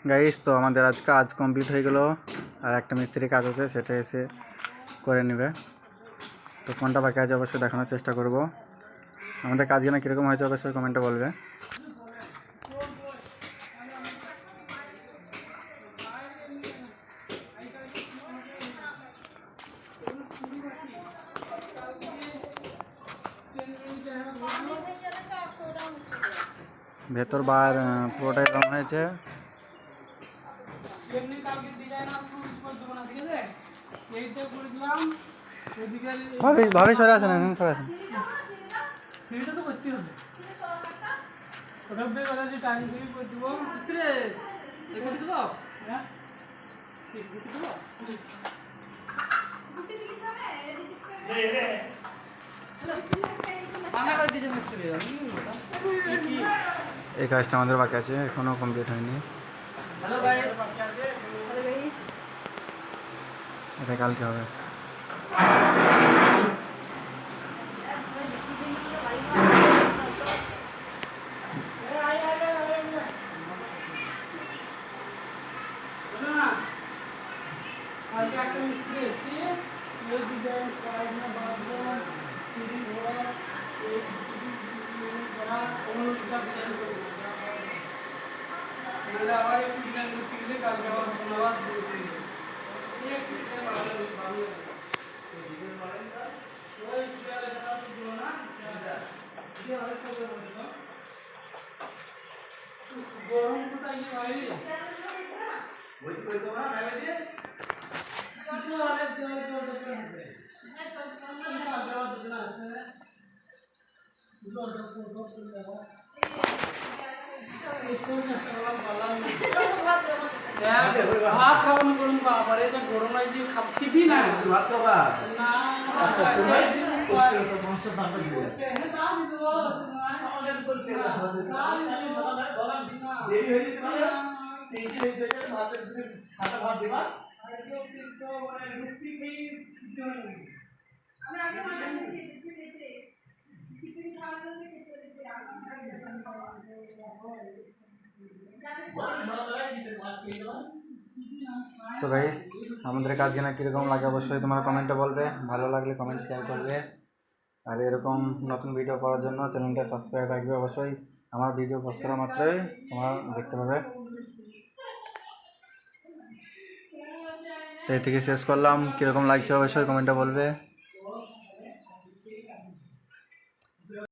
Guys, তো আমাদের আজ কাজ কমপ্লিট হয়ে গেল। আর একটা মিস্ত্রি কাজ আছে, সেটা এসে করে নেবে। তো কোনটা বাকি আছে অবশ্যই দেখানোর চেষ্টা করব। আমাদের কাজগুলো কীরকম হয়েছে অবশ্যই কমেন্টে বলবে। ভেতর বার পুরোটাই রং হয়েছে। ভাবে সরে আসেন, সরে আসেন। এই কাজটা আমাদের বাকি আছে, এখনো কমপ্লিট হয়নি। এটা কালকে হবে। ভাত খাওয়ানো গরম বাবারে, এটা গরম লাগছে, খাবি না ভাত খাবা না। তো গাইস, আমাদের কাজ কিনা কীরকম লাগে অবশ্যই তোমরা কমেন্টে বলবে। ভালো লাগলে কমেন্ট শেয়ার করবে। আর এরকম নতুন ভিডিও পাওয়ার জন্য চ্যানেলটা সাবস্ক্রাইব রাখবে অবশ্যই। আমার ভিডিও পোস্ট করা মাত্রই তোমরা দেখতে পাবে। তো এর থেকে শেষ করলাম, কীরকম লাগছে অবশ্যই কমেন্টে বলবে।